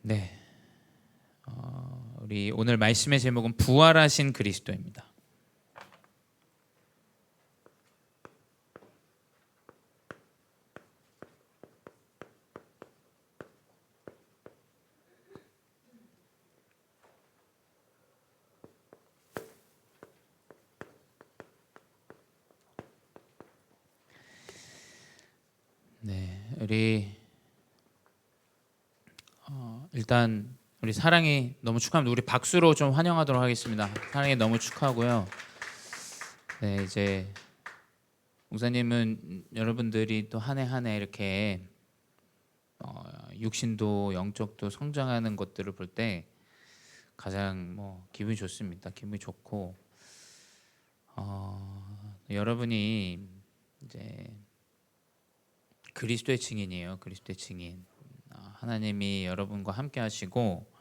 네, 우리 오늘 말씀의 제목은 부활하신 그리스도입니다. 네, 일단 우리 사랑이 너무 축하합니다. 우리 박수로 좀 환영하도록 하겠습니다. 사랑이 너무 축하하고요. 네, 이제 목사님은 여러분들이 또 한 해 한 해 이렇게 육신도 영적도 성장하는 것들을 볼 때 가장 기분이 좋습니다. 기분이 좋고 여러분이 이제 그리스도의 증인이에요. 그리스도의 증인. 하나님이 여러분과 함께 하시고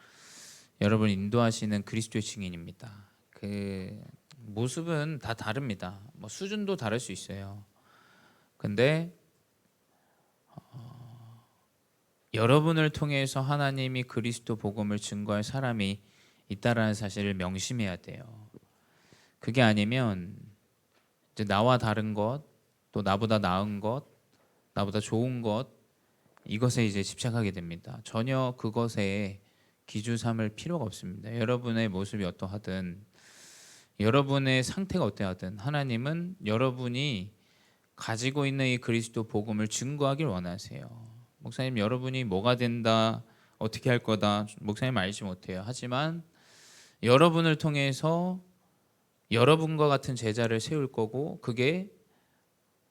여러분을 인도하시는 그리스도의 증인입니다. 그 모습은 다 다릅니다. 수준도 다를 수 있어요. 근데 여러분을 통해서 하나님이 그리스도 복음을 증거할 사람이 있다라는 사실을 명심해야 돼요. 그게 아니면 이제 나와 다른 것, 또 나보다 나은 것, 나보다 좋은 것, 이것에 이제 집착하게 됩니다. 전혀 그것에 기준 삼을 필요가 없습니다. 여러분의 모습이 어떠하든, 여러분의 상태가 어떠하든 하나님은 여러분이 가지고 있는 이 그리스도 복음을 증거하길 원하세요. 목사님, 여러분이 뭐가 된다, 어떻게 할 거다, 목사님 알지 못해요. 하지만 여러분을 통해서 여러분과 같은 제자를 세울 거고, 그게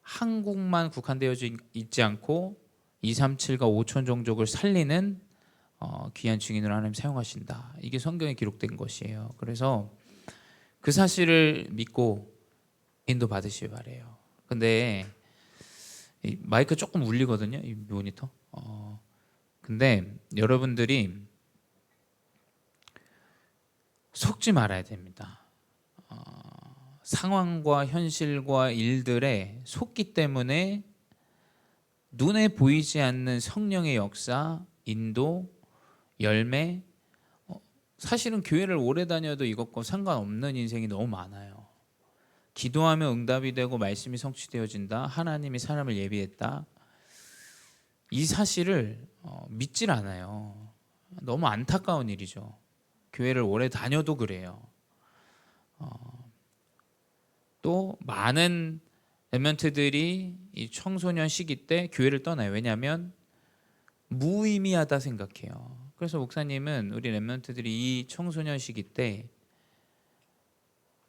한국만 국한되어 있지 않고 237과 5천 종족을 살리는 귀한 증인으로 하나님 사용하신다. 이게 성경에 기록된 것이에요. 그래서 그 사실을 믿고 인도 받으시기 바래요. 근데 이 마이크 조금 울리거든요, 이 모니터. 근데 여러분들이 속지 말아야 됩니다. 상황과 현실과 일들에 속기 때문에 눈에 보이지 않는 성령의 역사, 인도, 열매, 사실은 교회를 오래 다녀도 이것과 상관없는 인생이 너무 많아요. 기도하면 응답이 되고 말씀이 성취되어진다. 하나님이 사람을 예비했다. 이 사실을 믿질 않아요. 너무 안타까운 일이죠. 교회를 오래 다녀도 그래요. 또 많은 랩런트들이 이 청소년 시기 때 교회를 떠나요. 왜냐하면 무의미하다 생각해요. 그래서 목사님은 우리 랩런트들이 이 청소년 시기 때,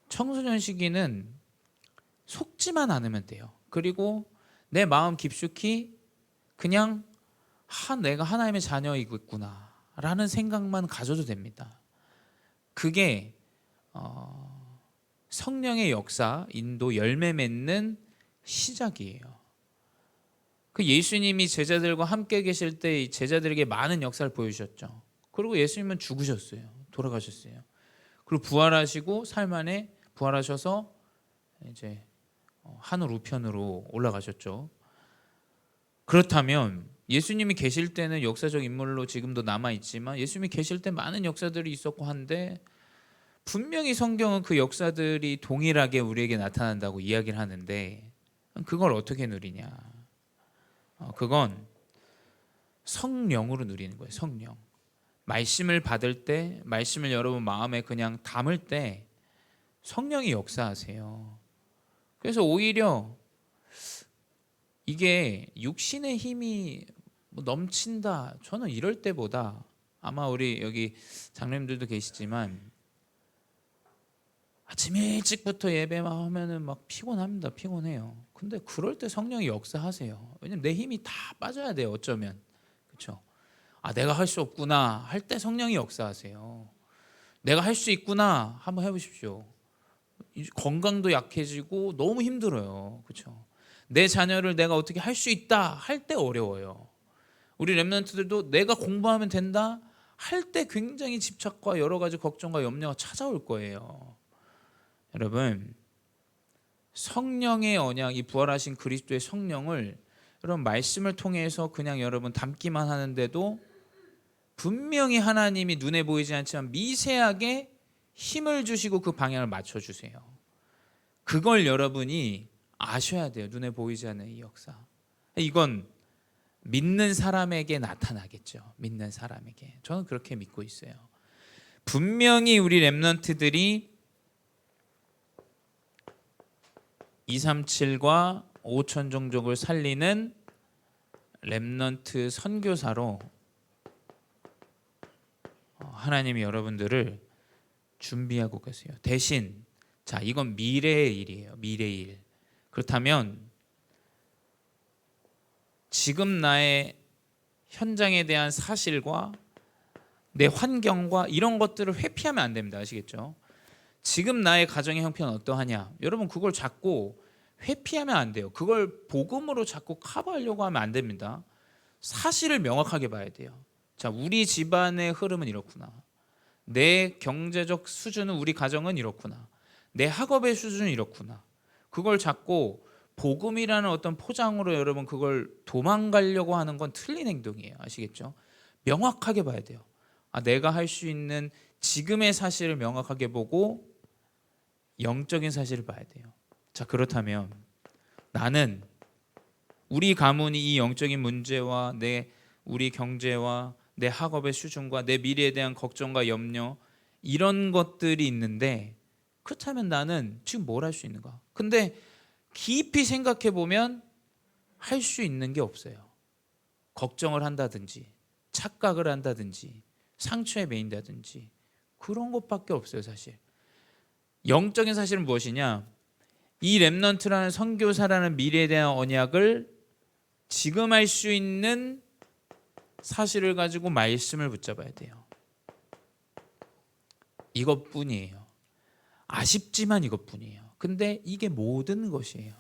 청소년 시기는 속지만 않으면 돼요. 그리고 내 마음 깊숙이 그냥 내가 하나님의 자녀이겠구나 라는 생각만 가져도 됩니다. 그게 성령의 역사, 인도, 열매 맺는 시작이에요. 그 예수님이 제자들과 함께 계실 때 제자들에게 많은 역사를 보여주셨죠. 그리고 예수님은 죽으셨어요. 돌아가셨어요. 그리고 부활하시고 삶 안에 부활하셔서 이제 하늘 우편으로 올라가셨죠. 그렇다면 예수님이 계실 때는 역사적 인물로 지금도 남아있지만 예수님이 계실 때 많은 역사들이 있었고 한데 분명히 성경은 그 역사들이 동일하게 우리에게 나타난다고 이야기를 하는데 그걸 어떻게 누리냐? 그건 성령으로 누리는 거예요. 성령. 말씀을 받을 때, 말씀을 여러분 마음에 그냥 담을 때 성령이 역사하세요. 그래서 오히려 이게 육신의 힘이 넘친다, 저는 이럴 때보다, 아마 우리 여기 장로님들도 계시지만 아침 일찍부터 예배만 하면은 막 피곤합니다. 피곤해요. 근데 그럴 때 성령이 역사하세요. 왜냐면 내 힘이 다 빠져야 돼요. 어쩌면. 그렇죠? 내가 할 수 없구나 할 때 성령이 역사하세요. 내가 할 수 있구나 한번 해보십시오. 건강도 약해지고 너무 힘들어요. 그렇죠? 내 자녀를 내가 어떻게 할 수 있다 할 때 어려워요. 우리 랩런트들도 내가 공부하면 된다 할 때 굉장히 집착과 여러 가지 걱정과 염려가 찾아올 거예요. 여러분, 성령의 언약, 이 부활하신 그리스도의 성령을 여러분 말씀을 통해서 그냥 여러분 담기만 하는데도 분명히 하나님이 눈에 보이지 않지만 미세하게 힘을 주시고 그 방향을 맞춰주세요. 그걸 여러분이 아셔야 돼요. 눈에 보이지 않는 이 역사. 이건 믿는 사람에게 나타나겠죠. 믿는 사람에게. 저는 그렇게 믿고 있어요. 분명히 우리 렘넌트들이 237과 5천 종족을 살리는 렘넌트 선교사로 하나님이 여러분들을 준비하고 계세요. 대신 자, 이건 미래의 일이에요. 미래의 일. 그렇다면 지금 나의 현장에 대한 사실과 내 환경과 이런 것들을 회피하면 안 됩니다. 아시겠죠? 지금 나의 가정의 형편은 어떠하냐? 여러분 그걸 자꾸 회피하면 안 돼요. 그걸 복음으로 자꾸 커버하려고 하면 안 됩니다. 사실을 명확하게 봐야 돼요. 자, 우리 집안의 흐름은 이렇구나. 내 경제적 수준은, 우리 가정은 이렇구나. 내 학업의 수준은 이렇구나. 그걸 자꾸 복음이라는 어떤 포장으로 여러분 그걸 도망가려고 하는 건 틀린 행동이에요. 아시겠죠? 명확하게 봐야 돼요. 내가 할 수 있는 지금의 사실을 명확하게 보고 영적인 사실을 봐야 돼요. 자, 그렇다면 나는 우리 가문이 이 영적인 문제와 우리 경제와 내 학업의 수준과 내 미래에 대한 걱정과 염려 이런 것들이 있는데, 그렇다면 나는 지금 뭘 할 수 있는가? 근데 깊이 생각해 보면 할 수 있는 게 없어요. 걱정을 한다든지 착각을 한다든지 상처에 매인다든지 그런 것밖에 없어요. 사실 영적인 사실은 무엇이냐? 이 렘넌트라는 선교사라는 미래에 대한 언약을 지금 할 수 있는 사실을 가지고 말씀을 붙잡아야 돼요. 이것뿐이에요. 아쉽지만 이것뿐이에요. 근데 이게 모든 것이에요.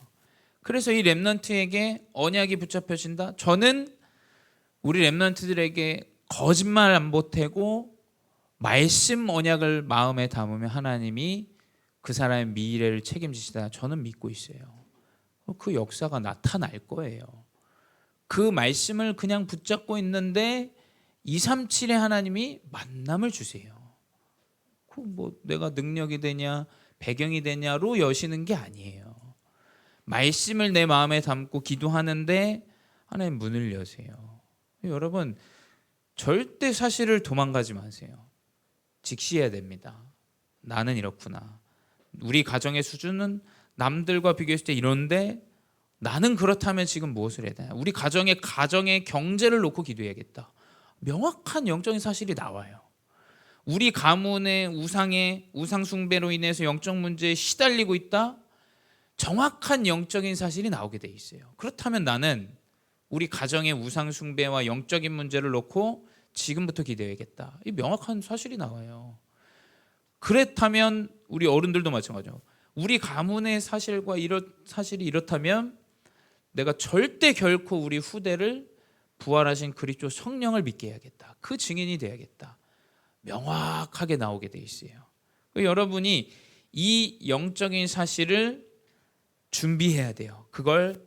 그래서 이 렘넌트에게 언약이 붙잡혀진다. 저는 우리 렘넌트들에게 거짓말 안 보태고 말씀 언약을 마음에 담으면 하나님이 그 사람의 미래를 책임지시다. 저는 믿고 있어요. 그 역사가 나타날 거예요. 그 말씀을 그냥 붙잡고 있는데 237의 하나님이 만남을 주세요. 그 뭐 내가 능력이 되냐 배경이 되냐로 여시는 게 아니에요. 말씀을 내 마음에 담고 기도하는데 하나님 문을 여세요. 여러분 절대 사실을 도망가지 마세요. 직시해야 됩니다. 나는 이렇구나. 우리 가정의 수준은 남들과 비교했을 때 이런데 나는 그렇다면 지금 무엇을 해야 되나? 우리 가정의 경제를 놓고 기도해야겠다. 명확한 영적인 사실이 나와요. 우리 가문의 우상 숭배로 인해서 영적 문제에 시달리고 있다. 정확한 영적인 사실이 나오게 돼 있어요. 그렇다면 나는 우리 가정의 우상 숭배와 영적인 문제를 놓고 지금부터 기도해야겠다. 이 명확한 사실이 나와요. 그렇다면 우리 어른들도 마찬가지죠. 우리 가문의 사실과 사실이 이렇다면 내가 절대 결코 우리 후대를 부활하신 그리스도 성령을 믿게 해야겠다. 그 증인이 돼야겠다. 명확하게 나오게 돼 있어요. 여러분이 이 영적인 사실을 준비해야 돼요. 그걸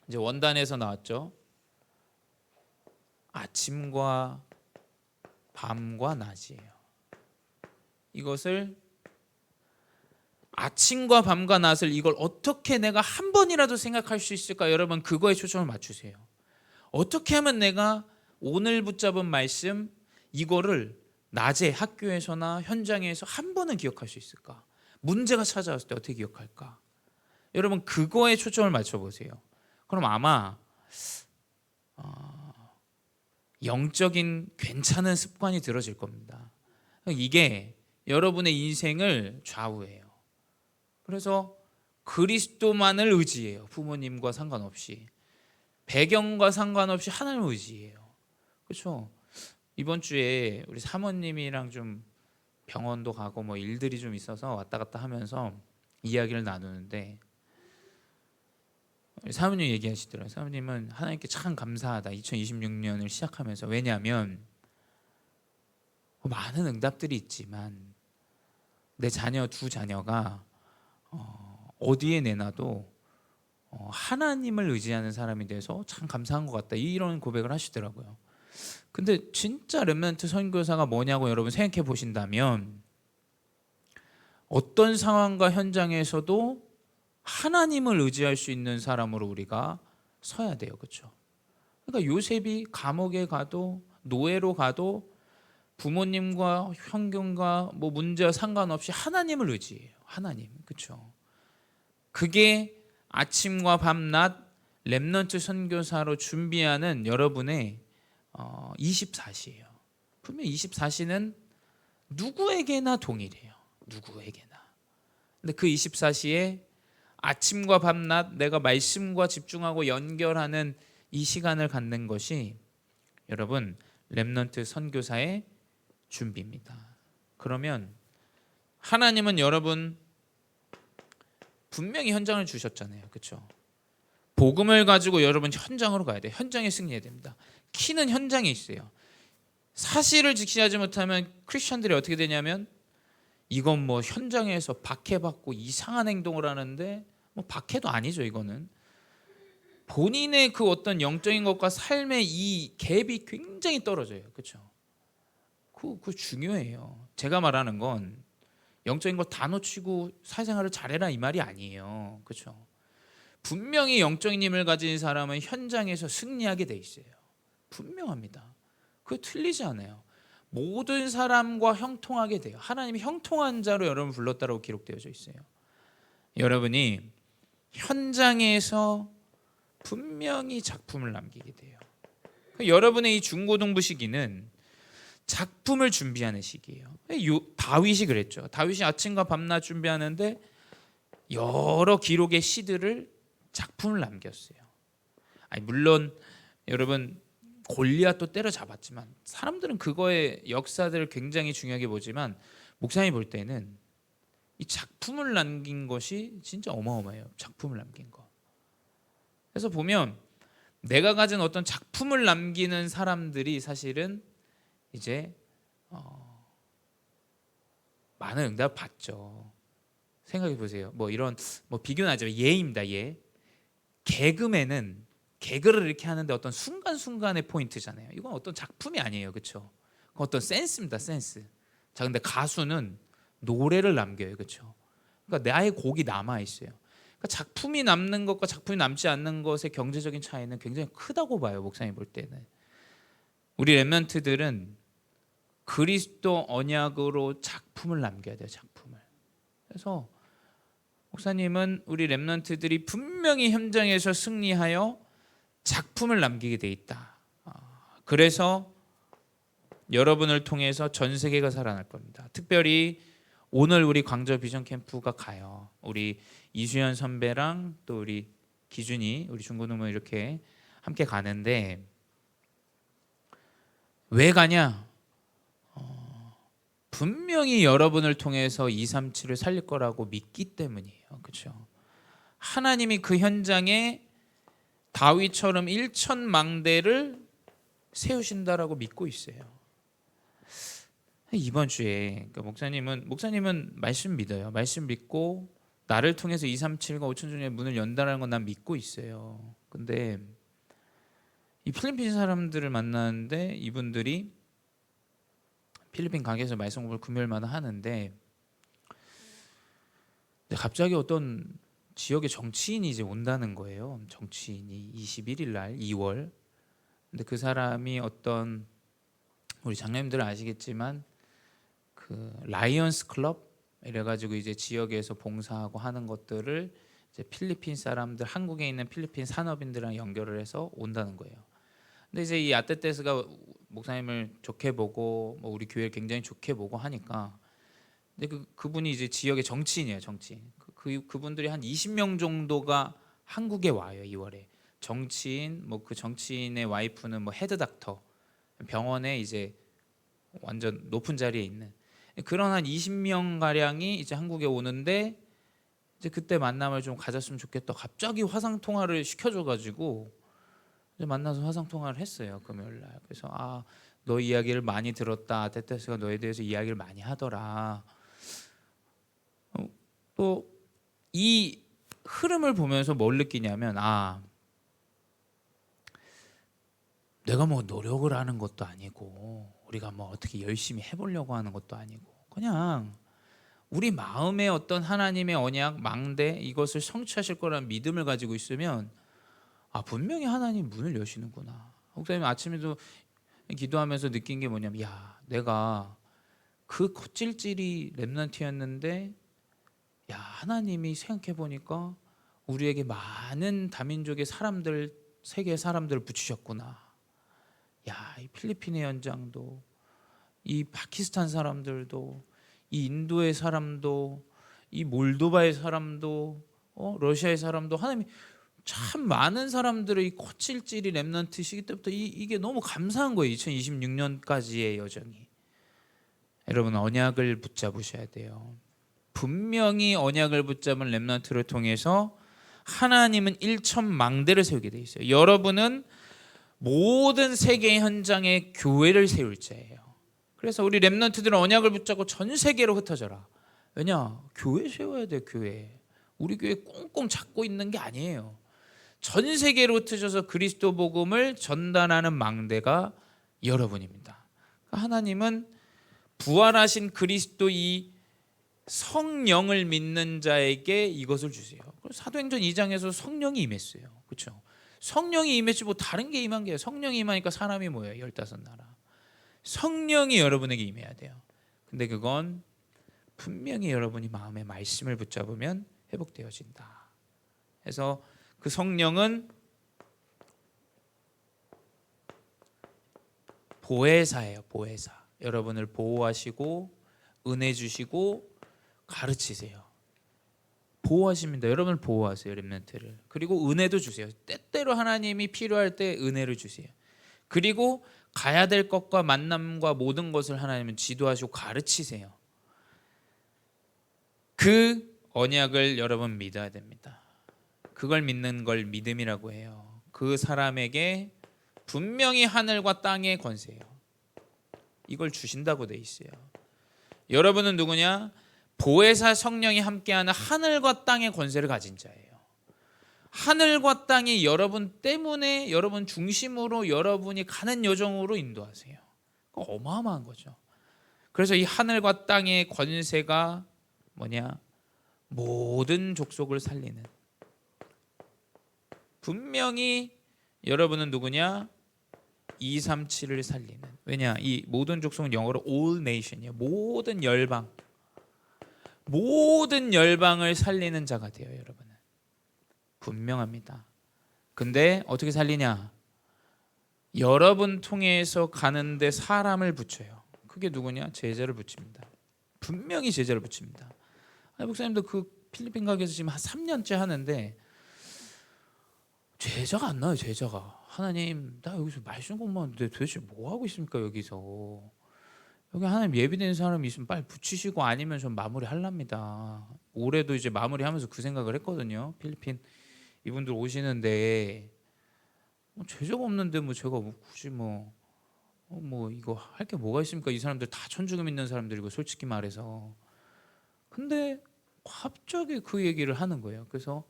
이제 원단에서 나왔죠. 아침과 밤과 낮이에요. 이것을 아침과 밤과 낮을 이걸 어떻게 내가 한 번이라도 생각할 수 있을까? 여러분 그거에 초점을 맞추세요. 어떻게 하면 내가 오늘 붙잡은 말씀 이거를 낮에 학교에서나 현장에서 한 번은 기억할 수 있을까? 문제가 찾아왔을 때 어떻게 기억할까? 여러분 그거에 초점을 맞춰보세요. 그럼 아마 영적인 괜찮은 습관이 들어질 겁니다. 이게 여러분의 인생을 좌우해요. 그래서 그리스도만을 의지해요. 부모님과 상관없이 배경과 상관없이 하나님을 의지해요. 그렇죠? 이번 주에 우리 사모님이랑 좀 병원도 가고 뭐 일들이 좀 있어서 왔다 갔다 하면서 이야기를 나누는데 사모님 얘기하시더라고요. 사모님은 하나님께 참 감사하다. 2026년을 시작하면서. 왜냐하면 많은 응답들이 있지만 내 두 자녀가 어디에 내놔도 하나님을 의지하는 사람이 돼서 참 감사한 것 같다. 이런 고백을 하시더라고요. 근데 진짜 렘넌트 선교사가 뭐냐고 여러분 생각해 보신다면 어떤 상황과 현장에서도 하나님을 의지할 수 있는 사람으로 우리가 서야 돼요. 그렇죠? 그러니까 요셉이 감옥에 가도 노예로 가도 부모님과 환경과 뭐 문제와 상관없이 하나님을 의지해요. 하나님. 그렇죠? 그게 아침과 밤낮 렘넌트 선교사로 준비하는 여러분의 24시예요. 분명 24시는 누구에게나 동일해요. 누구에게나. 근데 그 24시에 아침과 밤낮 내가 말씀과 집중하고 연결하는 이 시간을 갖는 것이 여러분 렘넌트 선교사의 준비입니다. 그러면 하나님은 여러분 분명히 현장을 주셨잖아요. 그렇죠? 복음을 가지고 여러분 현장으로 가야 돼요. 현장에 승리해야 됩니다. 키는 현장에 있어요. 사실을 직시하지 못하면 크리스천들이 어떻게 되냐면 이건 뭐 현장에서 박해받고 이상한 행동을 하는데 뭐 박해도 아니죠. 이거는 본인의 그 어떤 영적인 것과 삶의 이 갭이 굉장히 떨어져요. 그렇죠? 그거 중요해요. 제가 말하는 건 영적인 거 다 놓치고 사회생활을 잘해라 이 말이 아니에요. 그렇죠? 분명히 영적인 힘을 가진 사람은 현장에서 승리하게 돼 있어요. 분명합니다. 그게 틀리지 않아요. 모든 사람과 형통하게 돼요. 하나님이 형통한 자로 여러분 불렀다라고 기록되어져 있어요. 여러분이 현장에서 분명히 작품을 남기게 돼요. 여러분의 이 중고등부 시기는 작품을 준비하는 시기예요. 다윗이 그랬죠. 다윗이 아침과 밤낮 준비하는데 여러 기록의 시들을 작품을 남겼어요. 물론 여러분 골리앗도 때려잡았지만 사람들은 그거의 역사들을 굉장히 중요하게 보지만 목사님이 볼 때는 이 작품을 남긴 것이 진짜 어마어마해요. 작품을 남긴 거. 그래서 보면 내가 가진 어떤 작품을 남기는 사람들이 사실은 이제 많은 응답 받죠. 생각해 보세요. 뭐 이런 뭐 비교는 하지만 예입니다. 예. 개그맨은 개그를 이렇게 하는데 어떤 순간순간의 포인트잖아요. 이건 어떤 작품이 아니에요. 그렇죠? 어떤 센스입니다. 센스. 자, 근데 가수는 노래를 남겨요. 그렇죠? 그러니까 나의 곡이 남아 있어요. 그러니까 작품이 남는 것과 작품이 남지 않는 것의 경제적인 차이는 굉장히 크다고 봐요. 목사님 볼 때는. 우리 렘넌트들은 그리스도 언약으로 작품을 남겨야 돼요. 작품을. 그래서 목사님은 우리 렘넌트들이 분명히 현장에서 승리하여 작품을 남기게 돼 있다. 그래서 여러분을 통해서 전 세계가 살아날 겁니다. 특별히 오늘 우리 광저 비전 캠프가 가요. 우리 이수연 선배랑 또 우리 기준이 우리 중고등부 이렇게 함께 가는데 왜 가냐? 분명히 여러분을 통해서 237을 살릴 거라고 믿기 때문이에요. 그렇죠? 하나님이 그 현장에 다윗처럼 1,000망대를 세우신다라고 믿고 있어요. 이번 주에 그러니까 목사님은 말씀 믿어요. 말씀 믿고 나를 통해서 237과 5천 중에 문을 연다라는 건 난 믿고 있어요. 근데 이 필리핀 사람들을 만나는데 이분들이 필리핀 가게에서 말씀 공부를 금요일마다 하는데 갑자기 어떤 지역의 정치인이 이제 온다는 거예요. 정치인이 21일 날 2월. 근데 그 사람이 어떤 우리 장로님들은 아시겠지만 그 라이언스 클럽 이래가지고 이제 지역에서 봉사하고 하는 것들을 이제 필리핀 사람들 한국에 있는 필리핀 산업인들이랑 연결을 해서 온다는 거예요. 근데 이제 이 아테테스가 목사님을 좋게 보고 뭐 우리 교회를 굉장히 좋게 보고 하니까 근데 그분이 이제 지역의 정치인이에요. 정치인. 그분들이 한 20명 정도가 한국에 와요. 2월에 정치인 뭐 그 정치인의 와이프는 뭐 헤드 닥터 병원에 이제 완전 높은 자리에 있는 그런 한 20명 가량이 이제 한국에 오는데 이제 그때 만남을 좀 가졌으면 좋겠다. 갑자기 화상 통화를 시켜줘가지고 이제 만나서 화상 통화를 했어요. 금요일 날. 그래서 너 이야기를 많이 들었다. 테테스가 너에 대해서 이야기를 많이 하더라. 또 이 흐름을 보면서 뭘 느끼냐면 내가 뭐 노력을 하는 것도 아니고 우리가 뭐 어떻게 열심히 해보려고 하는 것도 아니고 그냥 우리 마음에 어떤 하나님의 언약, 망대 이것을 성취하실 거라는 믿음을 가지고 있으면 분명히 하나님 문을 여시는구나. 목사님 아침에도 기도하면서 느낀 게 뭐냐면 내가 그 겉질질이 렘넌트였는데 하나님이 생각해 보니까 우리에게 많은 다민족의 사람들, 세계의 사람들을 붙이셨구나. 이 필리핀의 현장도, 이 파키스탄 사람들도, 이 인도의 사람도, 이 몰도바의 사람도, 러시아의 사람도 하나님이 참 많은 사람들의 이 코찔찔이 렘넌트 시기 때부터 이게 너무 감사한 거예요. 2026년까지의 여정이. 여러분 언약을 붙잡으셔야 돼요. 분명히 언약을 붙잡은 렘넌트를 통해서 하나님은 일천망대를 세우게 돼 있어요. 여러분은 모든 세계 현장에 교회를 세울 자예요. 그래서 우리 렘넌트들은 언약을 붙잡고 전 세계로 흩어져라. 왜냐? 교회 세워야 돼. 교회. 우리 교회 꽁꽁 잡고 있는 게 아니에요. 전 세계로 흩어져서 그리스도 복음을 전달하는 망대가 여러분입니다. 하나님은 부활하신 그리스도 이 성령을 믿는 자에게 이것을 주세요. 사도행전 2장에서 성령이 임했어요. 그렇죠? 성령이 임했지 뭐 다른 게 임한 게 성령이 임하니까 사람이 뭐예요? 15나라. 성령이 여러분에게 임해야 돼요. 근데 그건 분명히 여러분이 마음의 말씀을 붙잡으면 회복되어진다. 그래서 그 성령은 보혜사예요. 보혜사. 여러분을 보호하시고 은혜 주시고 가르치세요. 보호하십니다. 여러분을 보호하세요. 렘넌트를. 그리고 은혜도 주세요. 때때로 하나님이 필요할 때 은혜를 주세요. 그리고 가야 될 것과 만남과 모든 것을 하나님은 지도하시고 가르치세요. 그 언약을 여러분 믿어야 됩니다. 그걸 믿는 걸 믿음이라고 해요. 그 사람에게 분명히 하늘과 땅의 권세예요. 이걸 주신다고 돼 있어요. 여러분은 누구냐? 보혜사 성령이 함께하는 하늘과 땅의 권세를 가진 자예요. 하늘과 땅이 여러분 때문에 여러분 중심으로 여러분이 가는 여정으로 인도하세요. 어마어마한 거죠. 그래서 이 하늘과 땅의 권세가 뭐냐? 모든 족속을 살리는. 분명히 여러분은 누구냐? 237을 살리는. 왜냐? 이 모든 족속은 영어로 all nation이에요. 모든 열방. 모든 열방을 살리는 자가 돼요, 여러분은. 분명합니다. 근데 어떻게 살리냐? 여러분 통해서 가는데 사람을 붙여요. 그게 누구냐? 제자를 붙입니다. 분명히 제자를 붙입니다. 목사님도 그 필리핀 가게에서 지금 한 3년째 하는데 제자가 안 나와요. 제자가. 하나님, 나 여기서 말씀 공부하는데 도대체 뭐 하고 있습니까? 여기서 여기 하나님 예비된 사람이 있으면 빨리 붙이시고 아니면 좀 마무리 하랍니다. 올해도 이제 마무리하면서 그 생각을 했거든요. 필리핀 이분들 오시는데 제자가 없는데 뭐 제가 굳이 뭐 이거 할 게 뭐가 있습니까? 이 사람들 다 천주교 믿는 사람들이고 솔직히 말해서. 근데 갑자기 그 얘기를 하는 거예요. 그래서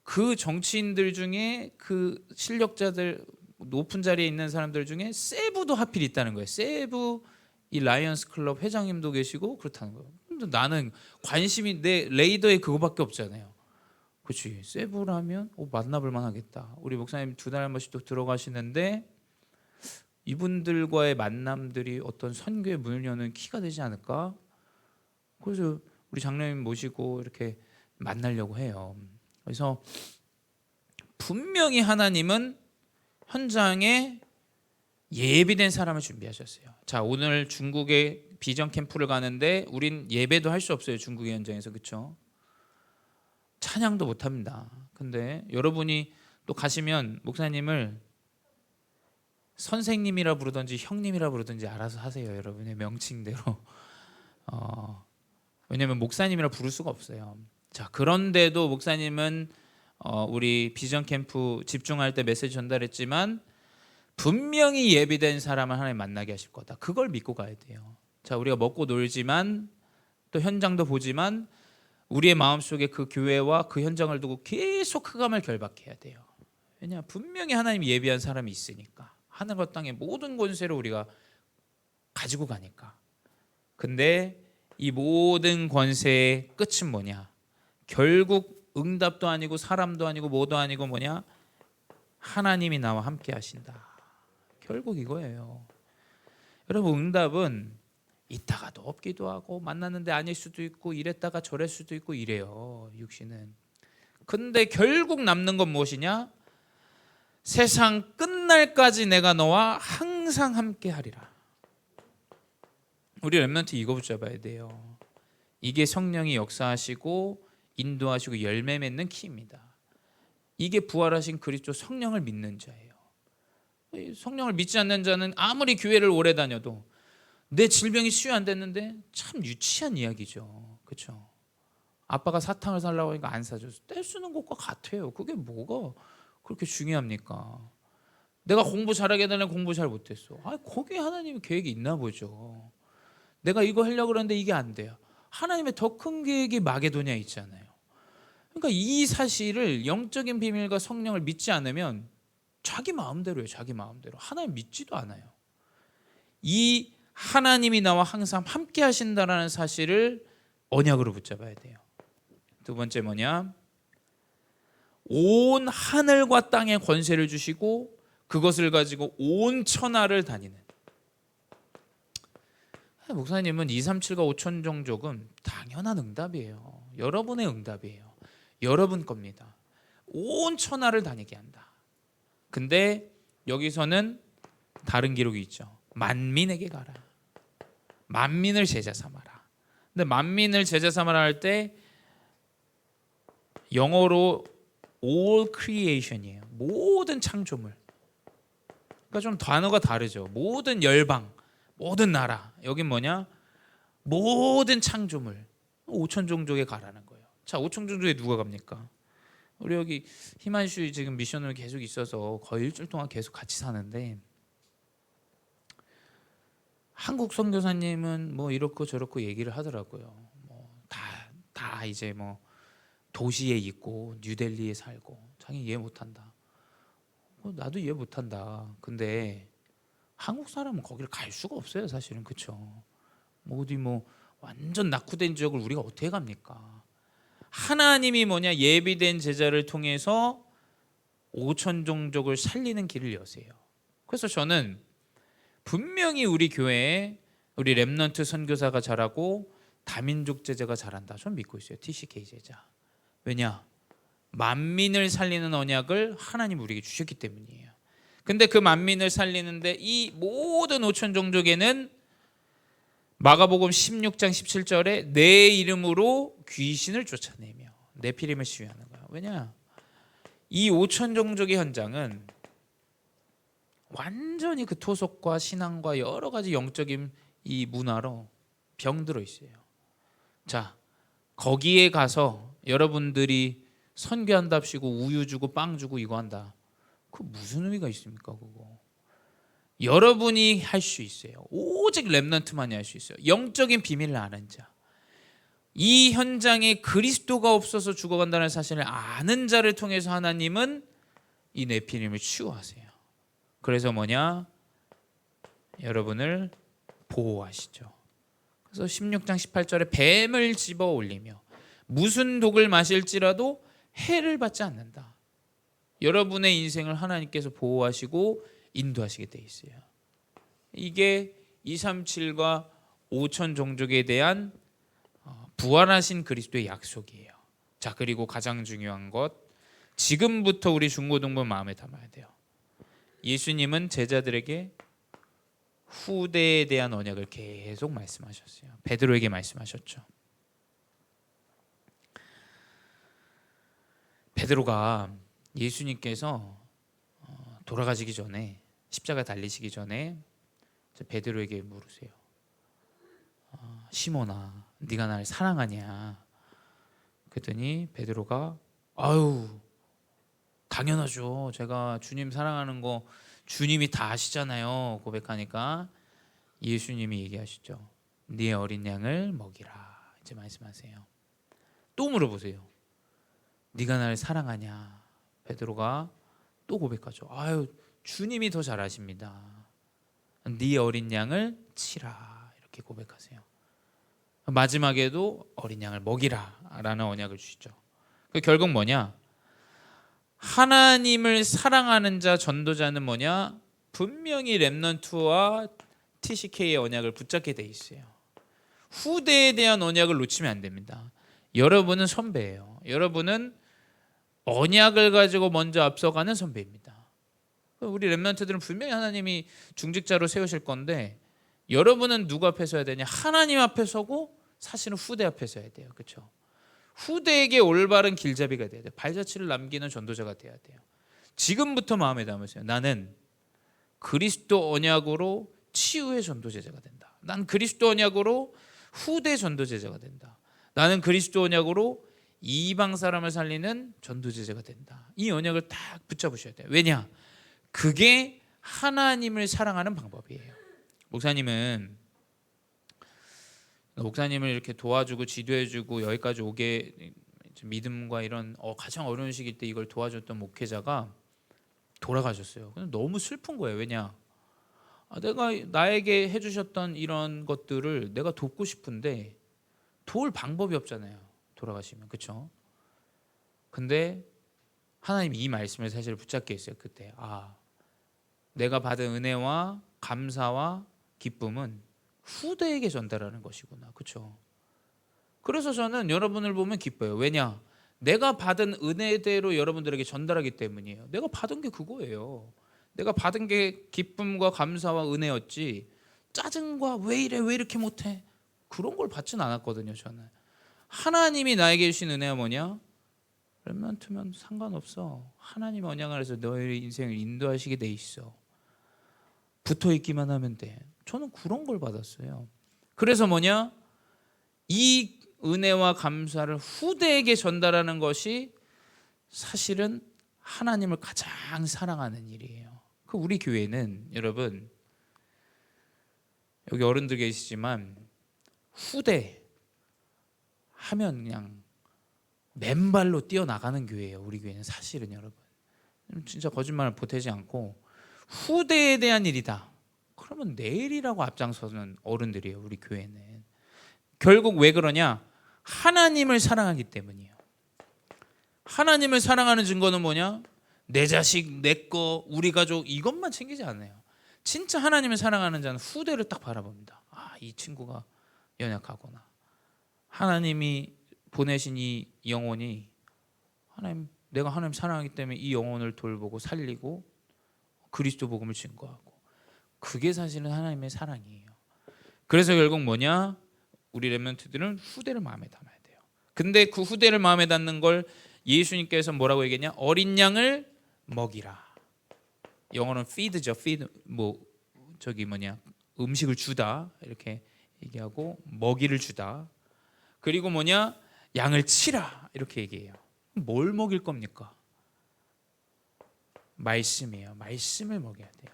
그 정치인들 중에 그 실력자들 높은 자리에 있는 사람들 중에 세부도 하필 있다는 거예요. 세부 이 라이언스 클럽 회장님도 계시고 그렇다는 거예요. 근데 나는 관심이 내 레이더에 그거밖에 없잖아요. 그렇지. 세부라면 만나볼 만하겠다. 우리 목사님 2달에 한 번씩 또 들어가시는데 이분들과의 만남들이 어떤 선교의 문을 여는 키가 되지 않을까? 그래서 우리 장로님 모시고 이렇게 만나려고 해요. 그래서 분명히 하나님은 현장에 예비된 사람을 준비하셨어요. 자, 오늘 중국에 비전 캠프를 가는데 우린 예배도 할 수 없어요. 중국의 현장에서. 그렇죠? 찬양도 못 합니다. 근데 여러분이 또 가시면 목사님을 선생님이라 부르든지 형님이라 부르든지 알아서 하세요. 여러분의 명칭대로. 왜냐하면 목사님이라 부를 수가 없어요. 자, 그런데도 목사님은 우리 비전 캠프 집중할 때 메시지 전달했지만 분명히 예비된 사람을 하나님 만나게 하실 거다. 그걸 믿고 가야 돼요. 자, 우리가 먹고 놀지만 또 현장도 보지만 우리의 마음속에 그 교회와 그 현장을 두고 계속 흑암을 결박해야 돼요. 왜냐? 분명히 하나님이 예비한 사람이 있으니까. 하늘과 땅의 모든 권세를 우리가 가지고 가니까. 근데 이 모든 권세의 끝은 뭐냐? 결국 응답도 아니고 사람도 아니고 뭐도 아니고 뭐냐? 하나님이 나와 함께 하신다. 결국 이거예요. 여러분, 응답은 있다가도 없기도 하고 만났는데 아닐 수도 있고 이랬다가 저랬을 수도 있고 이래요, 육신은. 근데 결국 남는 건 무엇이냐? 세상 끝날까지 내가 너와 항상 함께 하리라. 우리 렘넌트 이거 붙잡아야 돼요. 이게 성령이 역사하시고 인도하시고 열매 맺는 키입니다. 이게 부활하신 그리스도 성령을 믿는 자예요. 성령을 믿지 않는 자는 아무리 교회를 오래 다녀도 내 질병이 치유 안 됐는데 참 유치한 이야기죠. 그렇죠? 아빠가 사탕을 살라고 하니까 안 사줘서 떼쓰는 것과 같아요. 그게 뭐가 그렇게 중요합니까? 내가 공부 잘하게 해달라는 공부 잘 못했어. 거기에 하나님의 계획이 있나 보죠. 내가 이거 하려고 그러는데 이게 안 돼요. 하나님의 더 큰 계획이 마게도냐 있잖아요. 그러니까 이 사실을, 영적인 비밀과 성령을 믿지 않으면 자기 마음대로 해요. 자기 마음대로. 하나님 믿지도 않아요. 이 하나님이 나와 항상 함께 하신다라는 사실을 언약으로 붙잡아야 돼요. 두 번째 뭐냐? 온 하늘과 땅에 권세를 주시고 그것을 가지고 온 천하를 다니는. 목사님은 237과 5천 종족은 당연한 응답이에요. 여러분의 응답이에요. 여러분 겁니다. 온 천하를 다니게 한다. 근데 여기서는 다른 기록이 있죠. 만민에게 가라. 만민을 제자 삼아라. 근데 만민을 제자 삼아라 할 때 영어로 all creation이에요. 모든 창조물. 그러니까 좀 단어가 다르죠. 모든 열방, 모든 나라. 여긴 뭐냐? 모든 창조물. 5천 종족에 가라는 거예요. 자, 5천 종족에 누가 갑니까? 우리 여기 희만슈 지금 미션으로 계속 있어서 거의 일주일 동안 계속 같이 사는데, 한국 선교사님은 뭐 이렇고 저렇고 얘기를 하더라고요. 다 이제 뭐 도시에 있고 뉴델리에 살고 자기 이해 못한다. 나도 이해 못한다. 근데 한국 사람은 거기를 갈 수가 없어요, 사실은. 그렇죠? 어디 완전 낙후된 지역을 우리가 어떻게 갑니까? 하나님이 뭐냐? 예비된 제자를 통해서 5천 종족을 살리는 길을 여세요. 그래서 저는 분명히 우리 교회에 우리 렘넌트 선교사가 잘하고 다민족 제자가 잘한다. 저는 믿고 있어요. TCK 제자. 왜냐? 만민을 살리는 언약을 하나님 우리에게 주셨기 때문이에요. 근데 그 만민을 살리는데 이 모든 5천 종족에는 마가복음 16장 17절에 내 이름으로 귀신을 쫓아내며 네피림을 시위하는 거야. 왜냐? 이 5천 종족의 현장은 완전히 그 토속과 신앙과 여러 가지 영적인 이 문화로 병들어 있어요. 자, 거기에 가서 여러분들이 선교한답시고 우유 주고 빵 주고 이거 한다. 그 무슨 의미가 있습니까? 그거 여러분이 할 수 있어요. 오직 렘넌트만이 할 수 있어요. 영적인 비밀을 아는 자. 이 현장에 그리스도가 없어서 죽어간다는 사실을 아는 자를 통해서 하나님은 이 네피림을 치유하세요. 그래서 뭐냐? 여러분을 보호하시죠. 그래서 16장 18절에 뱀을 집어 올리며 무슨 독을 마실지라도 해를 받지 않는다. 여러분의 인생을 하나님께서 보호하시고 인도하시게 돼 있어요. 이게 237과 5천 종족에 대한 부활하신 그리스도의 약속이에요. 자, 그리고 가장 중요한 것, 지금부터 우리 중고등부 마음에 담아야 돼요. 예수님은 제자들에게 후대에 대한 언약을 계속 말씀하셨어요. 베드로에게 말씀하셨죠. 베드로가 예수님께서 돌아가시기 전에, 십자가 달리시기 전에 베드로에게 물으세요. 시몬아, 네가 나를 사랑하냐? 그랬더니 베드로가 아유, 당연하죠. 제가 주님 사랑하는 거 주님이 다 아시잖아요. 고백하니까 예수님이 얘기하시죠. 네 어린 양을 먹이라. 이제 말씀하세요. 또 물어보세요. 네가 나를 사랑하냐? 베드로가 또 고백하죠. 아유, 주님이 더 잘 아십니다. 네 어린 양을 치라 이렇게 고백하세요. 마지막에도 어린 양을 먹이라 라는 언약을 주시죠. 그 결국 뭐냐? 하나님을 사랑하는 자 전도자는 뭐냐? 분명히 렘넌트와 TCK의 언약을 붙잡게 돼 있어요. 후대에 대한 언약을 놓치면 안 됩니다. 여러분은 선배예요. 여러분은 언약을 가지고 먼저 앞서가는 선배입니다. 우리 렘넌트들은 분명히 하나님이 중직자로 세우실 건데 여러분은 누구 앞에 서야 되냐? 하나님 앞에 서고 사실은 후대 앞에 서야 돼요. 그렇죠? 후대에게 올바른 길잡이가 돼야 돼요. 발자취를 남기는 전도자가 돼야 돼요. 지금부터 마음에 담으세요. 나는 그리스도 언약으로 치유의 전도제자가 된다. 난 그리스도 언약으로 후대 전도제자가 된다. 나는 그리스도 언약으로 이방 사람을 살리는 전도제자가 된다. 이 언약을 딱 붙잡으셔야 돼요. 왜냐? 그게 하나님을 사랑하는 방법이에요. 목사님을 이렇게 도와주고 지도해주고 여기까지 오게 믿음과 이런 가장 어려운 시기 때 이걸 도와줬던 목회자가 돌아가셨어요. 근데 너무 슬픈 거예요. 왜냐? 내가 나에게 해주셨던 이런 것들을 내가 돕고 싶은데 도울 방법이 없잖아요. 돌아가시면. 그렇죠? 근데 하나님이 이 말씀을 사실 붙잡게 했어요. 그때 내가 받은 은혜와 감사와 기쁨은 후대에게 전달하는 것이구나. 그렇죠? 그래서 저는 여러분을 보면 기뻐요. 왜냐? 내가 받은 은혜대로 여러분들에게 전달하기 때문이에요. 내가 받은 게 그거예요. 내가 받은 게 기쁨과 감사와 은혜였지 짜증과 왜 이래 왜 이렇게 못해 그런 걸 받지는 않았거든요. 저는 하나님이 나에게 주신 은혜가 뭐냐? 렘넌트면 상관없어. 하나님 언약 안에서 너의 인생을 인도하시게 돼 있어. 붙어있기만 하면 돼. 저는 그런 걸 받았어요. 그래서 뭐냐? 이 은혜와 감사를 후대에게 전달하는 것이 사실은 하나님을 가장 사랑하는 일이에요. 그 우리 교회는 여러분 여기 어른들 계시지만 후대 하면 그냥 맨발로 뛰어나가는 교회예요. 우리 교회는 사실은 여러분 진짜 거짓말을 보태지 않고 후대에 대한 일이다. 그러면 내일이라고 앞장서는 어른들이에요. 우리 교회는 결국 왜 그러냐? 하나님을 사랑하기 때문이에요. 하나님을 사랑하는 증거는 뭐냐? 내 자식, 내 거, 우리 가족 이것만 챙기지 않아요. 진짜 하나님을 사랑하는 자는 후대를 딱 바라봅니다. 이 친구가 연약하구나. 하나님이 보내신 이 영혼이 내가 하나님 사랑하기 때문에 이 영혼을 돌보고 살리고 그리스도 복음을 증거하고 그게 사실은 하나님의 사랑이에요. 그래서 결국 뭐냐? 우리 렘넌트들은 후대를 마음에 담아야 돼요. 근데 그 후대를 마음에 담는 걸 예수님께서 뭐라고 얘기했냐? 어린 양을 먹이라. 영어로는 feed죠. feed 음식을 주다 이렇게 얘기하고 먹이를 주다. 그리고 뭐냐? 양을 치라 이렇게 얘기해요. 뭘 먹일 겁니까? 말씀이에요. 말씀을 먹여야 돼요.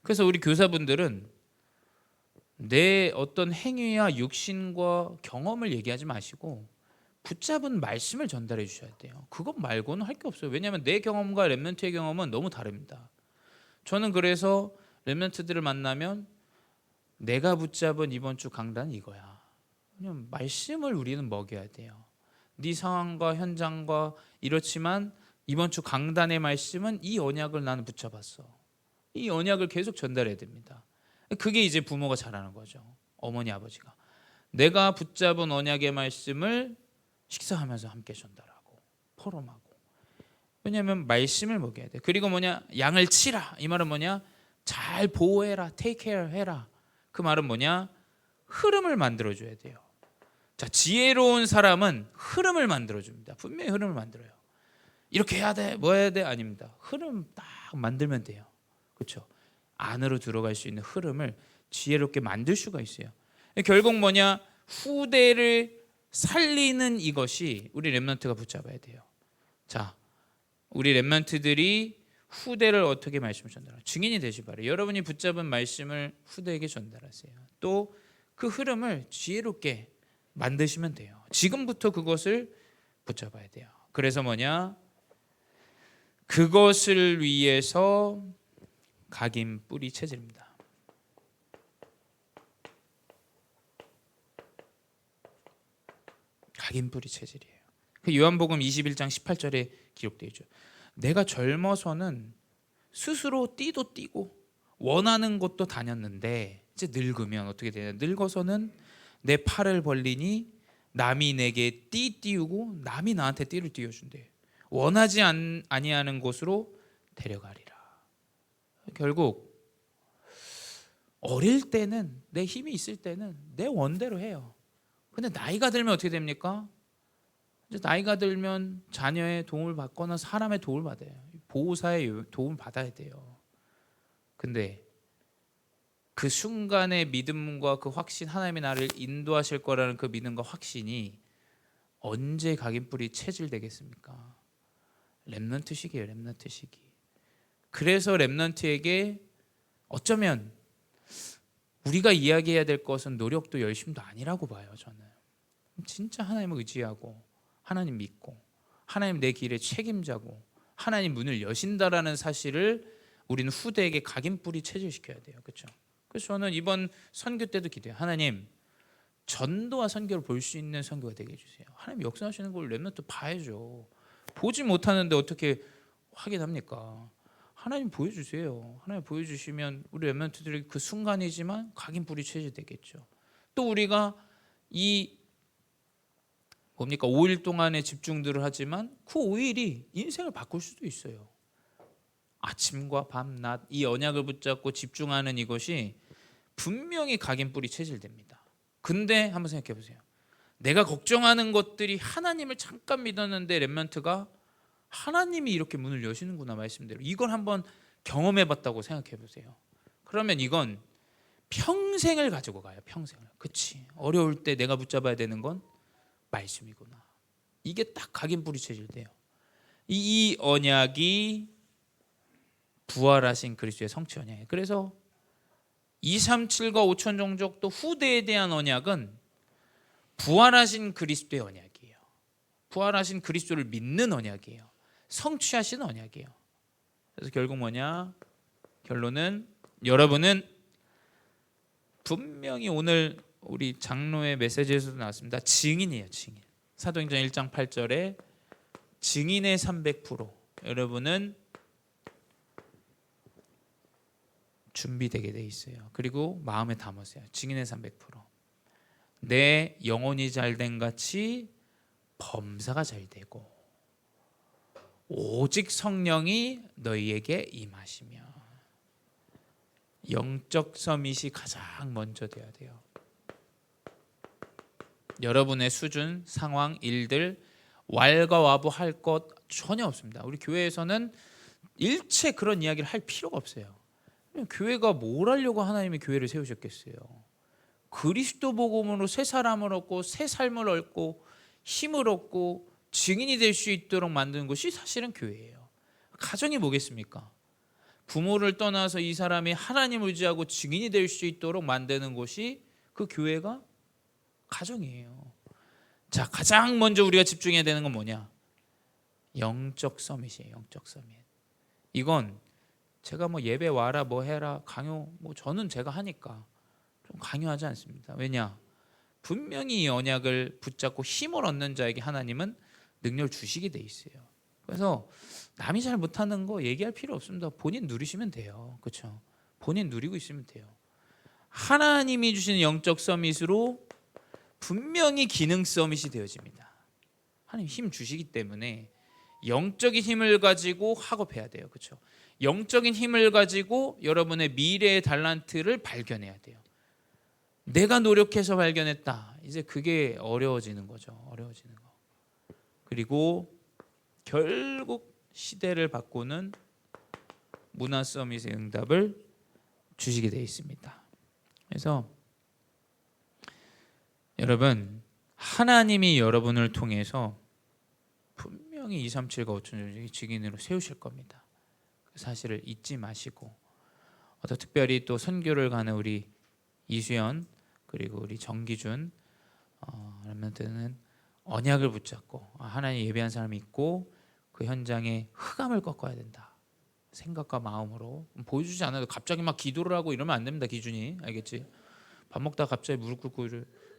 그래서 우리 교사분들은 내 어떤 행위와 육신과 경험을 얘기하지 마시고 붙잡은 말씀을 전달해 주셔야 돼요. 그것 말고는 할 게 없어요. 왜냐하면 내 경험과 렘넌트의 경험은 너무 다릅니다. 저는 그래서 렘넌트들을 만나면 내가 붙잡은 이번 주 강단은 이거야. 왜냐하면 말씀을 우리는 먹여야 돼요. 네 상황과 현장과 이렇지만 이번 주 강단의 말씀은 이 언약을 나는 붙잡았어. 이 언약을 계속 전달해야 됩니다. 그게 이제 부모가 잘하는 거죠. 어머니 아버지가 내가 붙잡은 언약의 말씀을 식사하면서 함께 전달하고 포럼하고. 왜냐하면 말씀을 먹여야 돼. 그리고 뭐냐? 양을 치라. 이 말은 뭐냐? 잘 보호해라. take care 해라. 그 말은 뭐냐? 흐름을 만들어줘야 돼요. 자, 지혜로운 사람은 흐름을 만들어줍니다. 분명히 흐름을 만들어요. 이렇게 해야 돼, 뭐 해야 돼? 아닙니다. 흐름 딱 만들면 돼요. 그렇죠? 안으로 들어갈 수 있는 흐름을 지혜롭게 만들 수가 있어요. 결국 뭐냐? 후대를 살리는 이것이 우리 렘넌트가 붙잡아야 돼요. 자, 우리 렘넌트들이 후대를 어떻게 말씀을 전달하요? 증인이 되시 바래요. 여러분이 붙잡은 말씀을 후대에게 전달하세요. 또 그 흐름을 지혜롭게 만드시면 돼요. 지금부터 그것을 붙잡아야 돼요. 그래서 뭐냐? 그것을 위해서 각인 뿌리 체질입니다. 각인 뿌리 체질이에요. 그 요한복음 21장 18절에 기록되어 있죠. 내가 젊어서는 스스로 뛰도 뛰고 원하는 곳도 다녔는데 이제 늙으면 어떻게 되냐? 늙어서는 내 팔을 벌리니 남이 내게 띠 띄우고 남이 나한테 띠를 띄워준대. 원하지 아니하는 곳으로 데려가리라. 결국 어릴 때는 내 힘이 있을 때는 내 원대로 해요. 근데 나이가 들면 어떻게 됩니까? 이제 나이가 들면 자녀의 도움을 받거나 사람의 도움을 받아요. 보호사의 도움을 받아야 돼요. 근데 그 순간의 믿음과 그 확신, 하나님이 나를 인도하실 거라는 그 믿음과 확신이 언제 각인뿌리 체질되겠습니까? 렘넌트 시기예요. 렘넌트 시기. 그래서 렘넌트에게 어쩌면 우리가 이야기해야 될 것은 노력도 열심도 아니라고 봐요. 저는 진짜 하나님을 의지하고 하나님 믿고 하나님 내 길에 책임자고 하나님 문을 여신다라는 사실을 우리는 후대에게 각인뿌리 체질시켜야 돼요. 그렇죠? 그래서 저는 이번 선교 때도 기도해요. 하나님 전도와 선교를 볼 수 있는 선교가 되게 해주세요. 하나님 역사하시는 걸 렘넌트 봐야죠. 보지 못하는데 어떻게 확인합니까? 하나님 보여주세요. 하나님 보여주시면 우리 렘넌트들이 그 순간이지만 각인뿌리 체질되겠죠. 또 우리가 이 뭡니까 5일 동안의 집중들을 하지만 그 5일이 인생을 바꿀 수도 있어요. 아침과 밤, 낮 이 언약을 붙잡고 집중하는 이것이 분명히 각인뿌리 체질됩니다. 근데 한번 생각해 보세요. 내가 걱정하는 것들이 하나님을 잠깐 믿었는데 렘넌트가 하나님이 이렇게 문을 여시는구나 말씀대로 이걸 한번 경험해 봤다고 생각해 보세요. 그러면 이건 평생을 가지고 가요. 평생을. 그치 어려울 때 내가 붙잡아야 되는 건 말씀이구나. 이게 딱 각인뿌리 체질돼요. 이 언약이 부활하신 그리스도의 성취 언약이에요. 그래서 237과 5천 종족 또 후대에 대한 언약은 부활하신 그리스도의 언약이에요. 부활하신 그리스도를 믿는 언약이에요. 성취하신 언약이에요. 그래서 결국 뭐냐? 결론은 여러분은 분명히 오늘 우리 장로의 메시지에서도 나왔습니다. 증인이에요. 증인. 사도행전 1장 8절에 증인의 300% 여러분은 준비되게 돼 있어요. 그리고 마음에 담으세요. 증인의 300%내 영혼이 잘된 같이 범사가 잘되고 오직 성령이 너희에게 임하시며 영적 서밋이 가장 먼저 돼야 돼요. 여러분의 수준, 상황, 일들 왈가와부할 것 전혀 없습니다. 우리 교회에서는 일체 그런 이야기를 할 필요가 없어요. 교회가 뭘 하려고 하나님이 교회를 세우셨겠어요. 그리스도 복음으로 새 사람을 얻고 새 삶을 얻고 힘을 얻고 증인이 될 수 있도록 만드는 것이 사실은 교회예요. 가정이 뭐겠습니까? 부모를 떠나서 이 사람이 하나님을 의지하고 증인이 될 수 있도록 만드는 것이 그 교회가 가정이에요. 자, 가장 먼저 우리가 집중해야 되는 건 뭐냐? 영적 서밋이에요. 영적 서밋. 이건 제가 뭐 예배 와라 뭐 해라 강요 뭐 저는 제가 하니까 좀 강요하지 않습니다. 왜냐? 분명히 이 언약을 붙잡고 힘을 얻는 자에게 하나님은 능력을 주시게 돼 있어요. 그래서 남이 잘 못하는 거 얘기할 필요 없습니다. 본인 누리시면 돼요. 그렇죠? 본인 누리고 있으면 돼요. 하나님이 주시는 영적 서밋으로 분명히 기능 서밋이 되어집니다. 하나님 힘 주시기 때문에 영적인 힘을 가지고 학업해야 돼요. 그렇죠? 영적인 힘을 가지고 여러분의 미래의 달란트를 발견해야 돼요. 내가 노력해서 발견했다. 이제 그게 어려워지는 거죠. 어려워지는 거. 그리고 결국 시대를 바꾸는 문화 서밋의 응답을 주시게 되어 있습니다. 그래서 여러분 하나님이 여러분을 통해서 분명히 237과 5천 증인으로 세우실 겁니다. 그 사실을 잊지 마시고 또 특별히 또 선교를 가는 우리 이수연 그리고 우리 정기준 렘넌트는 언약을 붙잡고 하나님 예배한 사람이 있고 그 현장에 흑암을 꺾어야 된다. 생각과 마음으로 보여주지 않아도 갑자기 막 기도를 하고 이러면 안 됩니다. 기준이 알겠지? 밥 먹다 갑자기 무릎 꿇고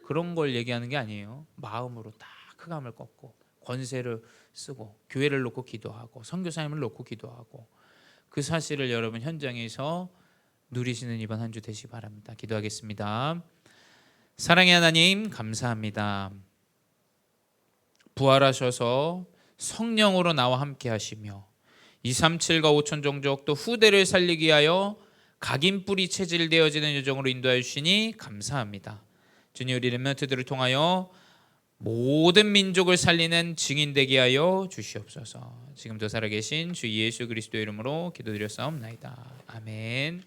그런 걸 얘기하는 게 아니에요. 마음으로 딱 흑암을 꺾고 권세를 쓰고 교회를 놓고 기도하고 선교사님을 놓고 기도하고 그 사실을 여러분 현장에서 누리시는 이번 한 주 되시기 바랍니다. 기도하겠습니다. 사랑의 하나님 감사합니다. 부활하셔서 성령으로 나와 함께 하시며 237과 5천 종족 또 후대를 살리기 위하여 각인 뿌리 체질되어지는 여정으로 인도하여 주시니 감사합니다. 주님 우리 렘넌트들을 통하여 모든 민족을 살리는 증인 되게 하여 주시옵소서. 지금도 살아계신 주 예수 그리스도의 이름으로 기도드렸사옵나이다. 아멘.